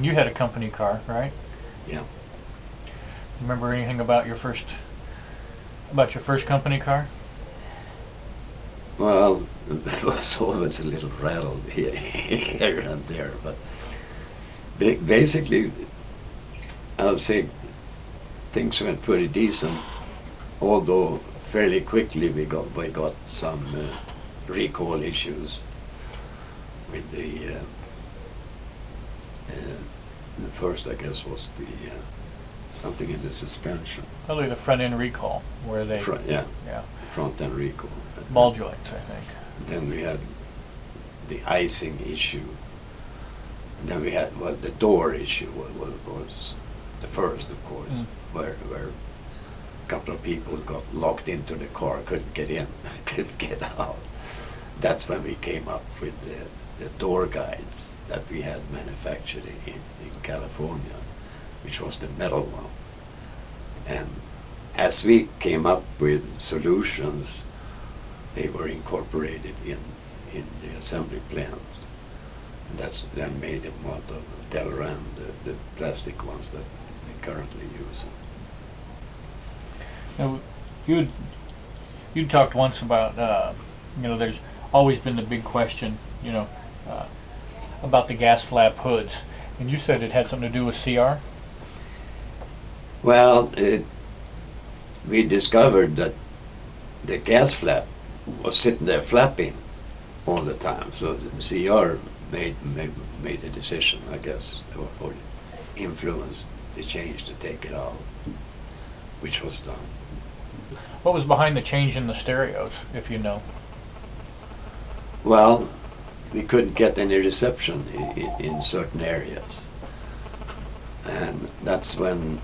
You had a company car, right? Yeah. Remember anything about your first company car? Well, it was always a little rattled here and there, but basically, I'll say things went pretty decent. Although fairly quickly we got some recall issues with the first, I guess, was the something in the suspension. Probably the front end recall, where they Yeah, yeah front end recall. ball joints, I think. Then we had the icing issue. And then we had the door issue was the first, of course, where a couple of people got locked into the car, couldn't get in, couldn't get out. That's when we came up with the door guides that we had manufactured in California, which was the metal one. And as we came up with solutions, they were incorporated in the assembly plants. And that's then made them out of Delorean, the plastic ones that we currently use. Now, you you talked once about there's always been the big question uh, about the gas flap hoods, and you said it had something to do with CR. Well, we discovered that the gas flap was sitting there flapping all the time. So the CR made a decision, I guess, or influenced the change to take it out, which was done. What was behind the change in the stereos, if you know? Well, we couldn't get any reception in certain areas, and that's when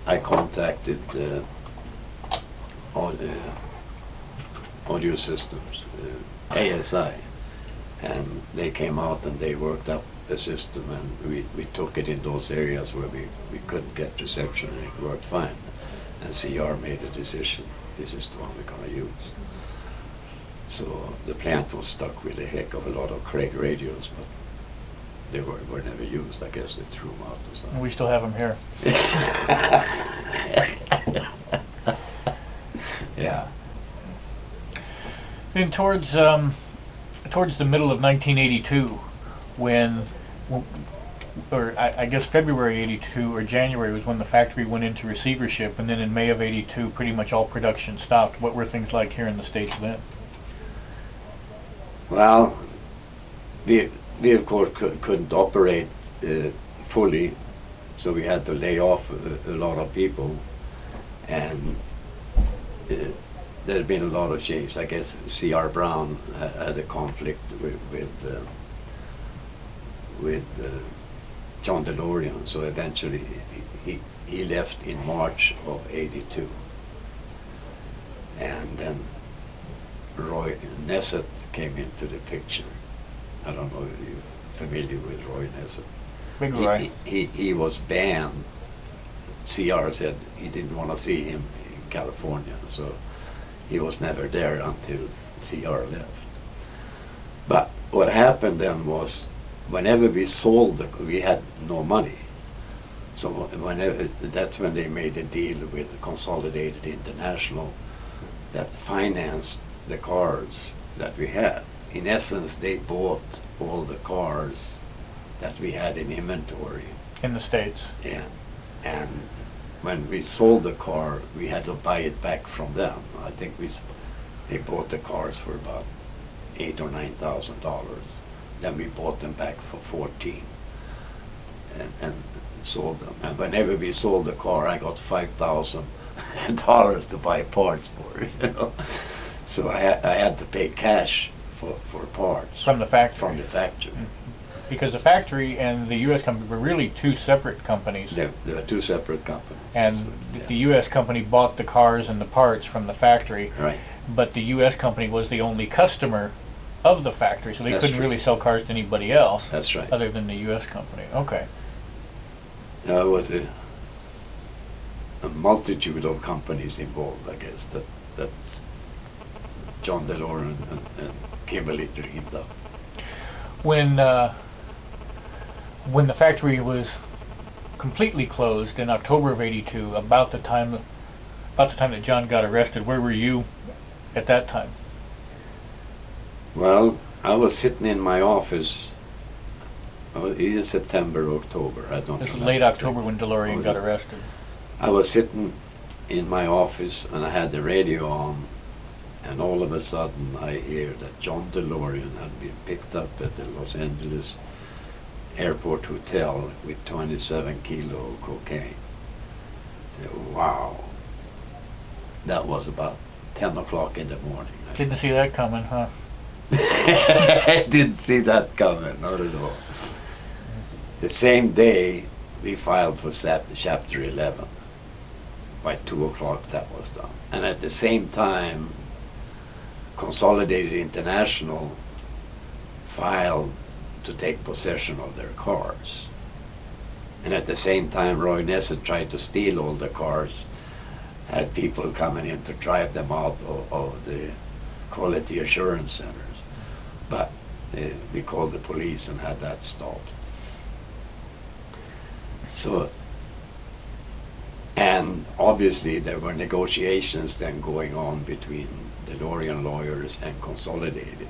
I contacted audio systems, ASI, and they came out and they worked up the system, and we took it in those areas where we couldn't get reception, and it worked fine. And CR made a decision, this is the one we're going to use. So the plant was stuck with a heck of a lot of Craig radios, but they were never used. I guess they threw them out or something. And we still have them here. Yeah. And towards the middle of 1982, or I guess February '82 or January was when the factory went into receivership, and then in May of '82, pretty much all production stopped. What were things like here in the States then? Well, we of course couldn't operate fully, so we had to lay off a lot of people, and there had been a lot of change. I guess C.R. Brown had a conflict with John Delorean, so eventually he left in March of '82, and then Roy Nesset came into the picture. I don't know if you're familiar with Roy Nesset. Big Roy. He was banned. CR said he didn't want to see him in California, so he was never there until CR left. But what happened then was, whenever we sold, we had no money. So that's when they made a deal with Consolidated International that financed the cars that we had. In essence, they bought all the cars that we had in inventory. In the States. Yeah. And when we sold the car, we had to buy it back from them. I think they bought the cars for about $8,000 or $9,000. Then we bought them back for 14, and sold them. And whenever we sold the car, I got $5,000 to buy parts for. So I had to pay cash for parts From the factory. From the factory. Because the factory and the U.S. company were really two separate companies. They were two separate companies. And so, yeah. The U.S. company bought the cars and the parts from the factory. Right. But the U.S. company was the only customer of the factory, so they That's couldn't true. really sell cars to anybody else. That's right. Other than the U.S. company. Okay. There was a multitude of companies involved, I guess, that's John Delorean and Kimberly dreamed up. When when the factory was completely closed in October of '82, about the time that John got arrested, where were you at that time? Well, I was sitting in my office. Either September or October. I don't It was remember. late October when Delorean got arrested. I was sitting in my office and I had the radio on, and all of a sudden I hear that John Delorean had been picked up at the Los Angeles Airport Hotel with 27 kilo of cocaine. I said, wow. That was about 10 o'clock in the morning. Didn't see that coming, huh? I didn't see that coming, not at all. The same day, we filed for Chapter 11. By 2 o'clock that was done. And at the same time, Consolidated International filed to take possession of their cars. And at the same time, Roy Ness had tried to steal all the cars, had people coming in to drive them out of the quality assurance centers. But we called the police and had that stopped. So, and obviously there were negotiations then going on between Delorean lawyers and Consolidated.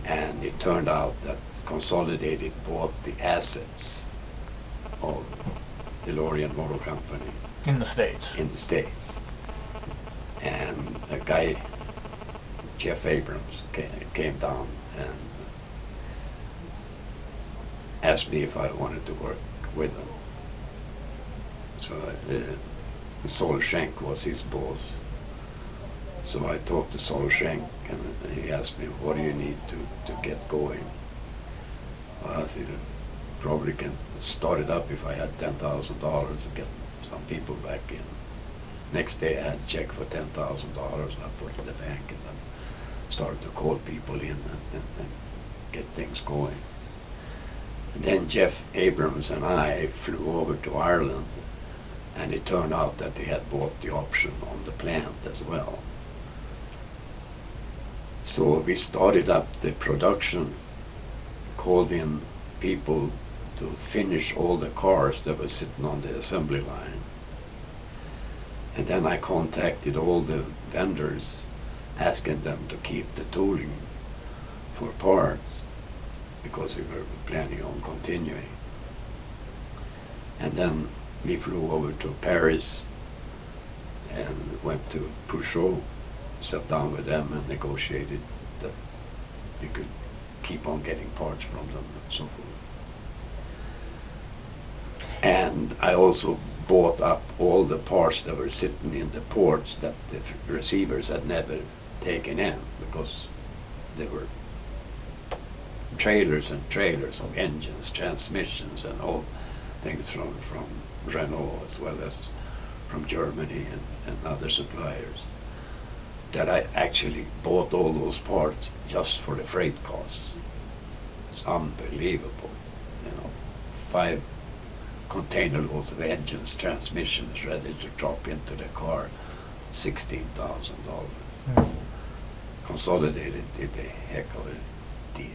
And it turned out that Consolidated bought the assets of Delorean Motor Company In the States. in the States. And a guy, Jeff Abrams, came down and asked me if I wanted to work with him. So Sol Schenk was his boss. So I talked to Sol Schenk and he asked me, what do you need to get going? Well, I said, probably can start it up if I had $10,000 and get some people back in. Next day I had a check for $10,000 and I put it in the bank and then started to call people in and get things going. And then Jeff Abrams and I flew over to Ireland, and it turned out that they had bought the option on the plant as well. So we started up the production, called in people to finish all the cars that were sitting on the assembly line. And then I contacted all the vendors, asking them to keep the tooling for parts, because we were planning on continuing. And then we flew over to Paris and went to Peugeot, sat down with them and negotiated that we could keep on getting parts from them and so forth. And I also bought up all the parts that were sitting in the ports that the receivers had never taken in, because they were trailers and trailers of engines, transmissions, and all things from Renault as well as from Germany and other suppliers, that I actually bought all those parts just for the freight costs. It's unbelievable, 5 container loads of engines, transmissions ready to drop into the car, $16,000. Consolidated did a heck of a deal.